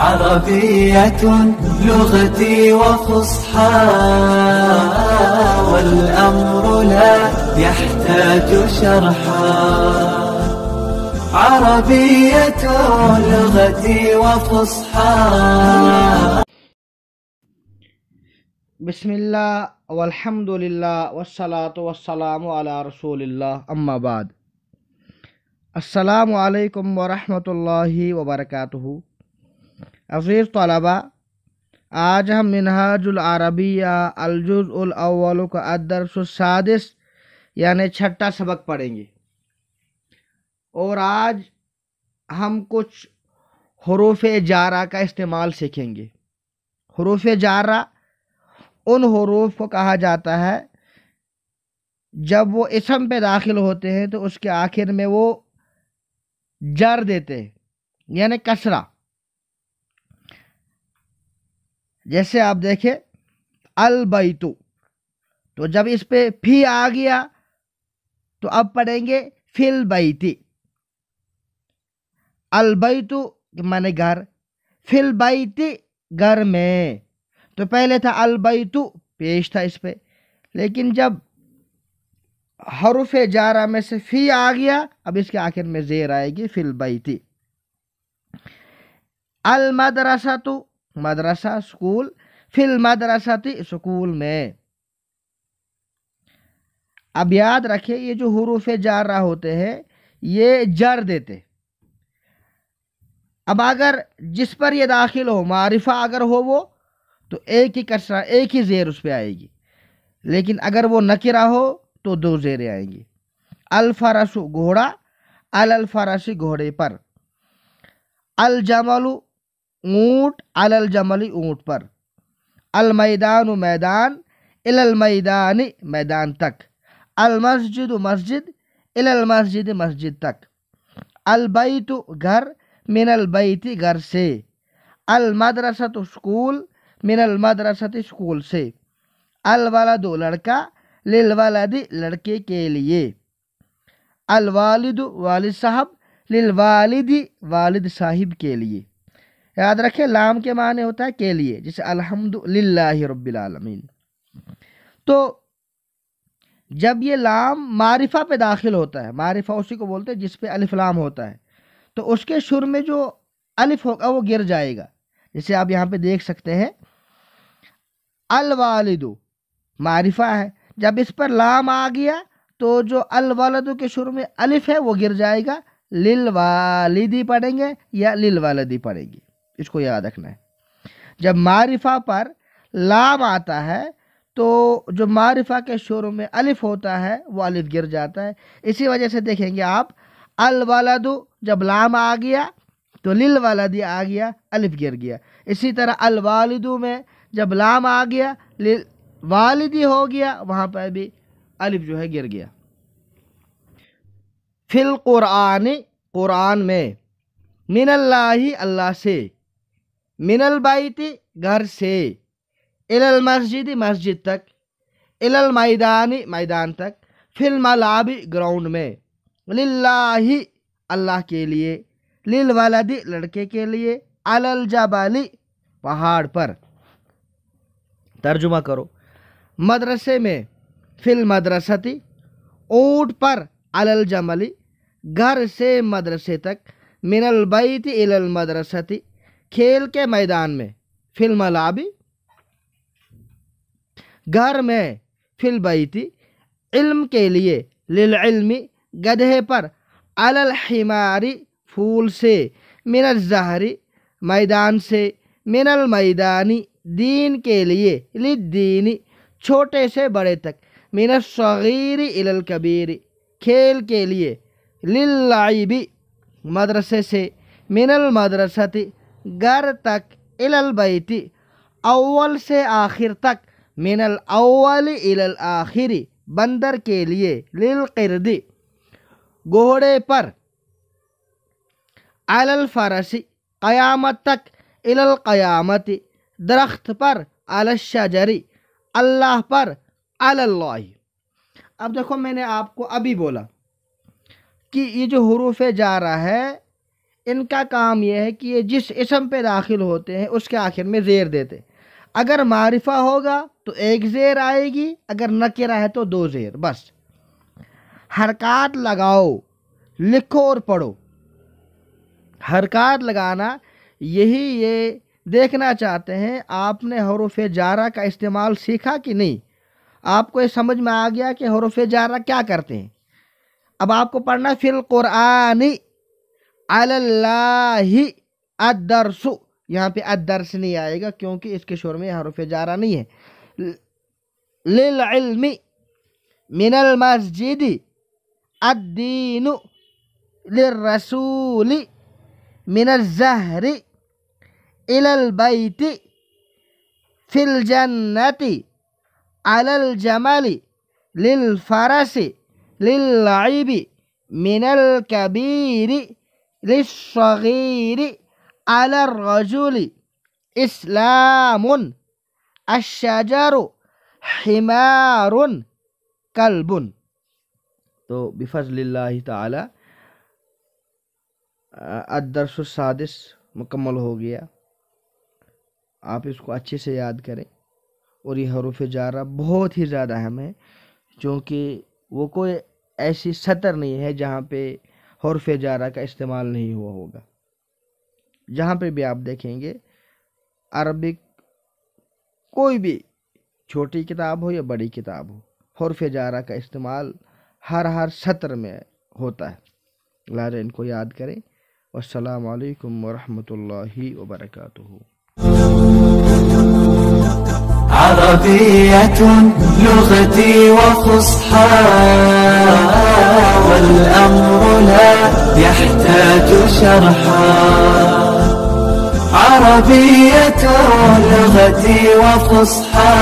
عربية لغتي وفصحى والأمر لا يحتاج شرحا عربية لغتي وفصحى. بسم اللہ والحمد للہ والصلاة والسلام علی رسول اللہ اما بعد. السلام علیکم ورحمۃ اللہ وبرکاتہ. عزیز طلباء، آج ہم منہاج العربیہ الجزء الاول کا الدرس السادس یعنی چھٹا سبق پڑھیں گے، اور آج ہم کچھ حروف جارہ کا استعمال سیکھیں گے. حروف جارہ ان حروف کو کہا جاتا ہے جب وہ اسم پہ داخل ہوتے ہیں تو اس کے آخر میں وہ جر دیتے ہیں یعنی کسرہ. جیسے آپ دیکھیں البیت، تو جب اس پہ فی آ گیا تو اب پڑھیں گے فی البیت. البیت مانے گھر، فی البیت گھر میں. تو پہلے تھا البیت پیش تھا اس پہ، لیکن جب حروف جارہ میں سے فی آ گیا اب اس کے آخر میں زیر آئے گی فی البیت. المدرسۃ مدرسہ سکول، فی المدرسۃ سکول میں. اب یاد رکھیں یہ جو حروف جارہ ہوتے ہیں یہ جر دیتے. اب اگر جس پر یہ داخل ہو معرفہ اگر ہو وہ تو ایک ہی کسرہ ایک ہی زیر اس پہ آئے گی، لیکن اگر وہ نکرہ ہو تو دو زیریں آئیں گی. الفرس گھوڑا، الفرس گھوڑے پر. الجمل اونٹ، الجمل اونٹ پر. المیدان میدان، المیدان میدان تک. المسجد مسجد، المسجد مسجد تک. البیت گھر، من البیت گھر سے. المدرسۃ اسکول، من المدرسۃ اسکول سے. الولد لڑکا، للولد لڑکے کے لیے. الوالد والد صاحب، للوالد والد صاحب کے لیے. یاد رکھیں لام کے معنی ہوتا ہے کے لیے، جیسے الحمد للہ رب العالمین. تو جب یہ لام معرفہ پہ داخل ہوتا ہے، معرفہ اسی کو بولتے ہیں جس پہ الف لام ہوتا ہے، تو اس کے شروع میں جو الف ہوگا وہ گر جائے گا. جیسے آپ یہاں پہ دیکھ سکتے ہیں الوالد معرفہ ہے، جب اس پر لام آ گیا تو جو الولد کے شروع میں الف ہے وہ گر جائے گا. للوالدی پڑھیں گے یا للولدی پڑھیں گے، اس کو یاد رکھنا ہے. جب معرفہ پر لام آتا ہے تو جو معرفہ کے شروع میں الف ہوتا ہے وہ الف گر جاتا ہے. اسی وجہ سے دیکھیں گے آپ الولد جب لام آ گیا تو للولدی آ گیا، الف گر گیا. اسی طرح الوالد میں جب لام آ گیا والدی ہو گیا، وہاں پہ بھی الف جو ہے گر گیا. فی القرآن قرآن میں. من اللہ اللہ سے. من البیت گھر سے. الی المسجد مسجد تک. الی المیدان میدان تک. فی الملعب گراؤنڈ میں. للہ اللہ کے لیے. للولد لڑکے کے لیے. علی الجبل پہاڑ پر. ترجمہ کرو. مدرسے میں فی المدرسۃ، اونٹ پر علی الجمل، گھر سے مدرسے تک. من البیت الی المدرسۃ کھیل کے میدان میں. فی الملعب گھر میں. فی البیت علم کے لیے. للعلم گدھے پر. علی الحمار پھول سے. من الزہر میدان سے. من المیدان دین کے لیے. للدین چھوٹے سے بڑے تک. من الصغیر الی الکبیر کھیل کے لیے. للعب مدرسے سے. من المدرسۃ گھر تک. الی البیت اول سے آخر تک. من الاول الی الآخر بندر کے لیے. للقرد گھوڑے پر. علی الفرس قیامت تک. الی القیامت درخت پر. علی الشجر اللہ پر. علی اللہ. اب دیکھو میں نے آپ کو ابھی بولا کہ یہ جو حروف جارہ ہے ان کا کام یہ ہے کہ یہ جس اسم پہ داخل ہوتے ہیں اس کے آخر میں زیر دیتے. اگر معرفہ ہوگا تو ایک زیر آئے گی، اگر نکرہ ہے تو دو زیر بس. حرکات لگاؤ، لکھو اور پڑھو. حرکات لگانا یہی یہ دیکھنا چاہتے ہیں آپ نے حروف جارہ کا استعمال سیکھا کہ نہیں. آپ کو یہ سمجھ میں آ گیا کہ حروف جارہ کیا کرتے ہیں. اب آپ کو پڑھنا فی القرآن علی اللہ الدرس. یہاں پہ الدرس نہیں آئے گا کیونکہ اس کے شور میں حروف جارہ نہیں ہے. للعلم من المسجد الدین للرسول من الزہر الى البیت فی الجنت علی الجمل للفرس للعب من الكبیر للصغیر علی الرجل اسلام الشجر حمار کلب. تو بفضل اللہ تعالی الدرس السادس مکمل ہو گیا. آپ اس کو اچھے سے یاد کریں. اور یہ حروف جارہ بہت ہی زیادہ اہم ہے چونکہ وہ کوئی ایسی سطر نہیں ہے جہاں پہ حروف جارہ کا استعمال نہیں ہوا ہوگا. جہاں پہ بھی آپ دیکھیں گے عربک کوئی بھی چھوٹی کتاب ہو یا بڑی کتاب ہو، حروف جارہ کا استعمال ہر سطر میں ہوتا ہے. لہٰذا ان کو یاد کریں. والسلام علیکم ورحمۃ اللہ وبرکاتہ. عربية لغتي وفصحى والأمر لا يحتاج شرحا. عربية لغتي وفصحى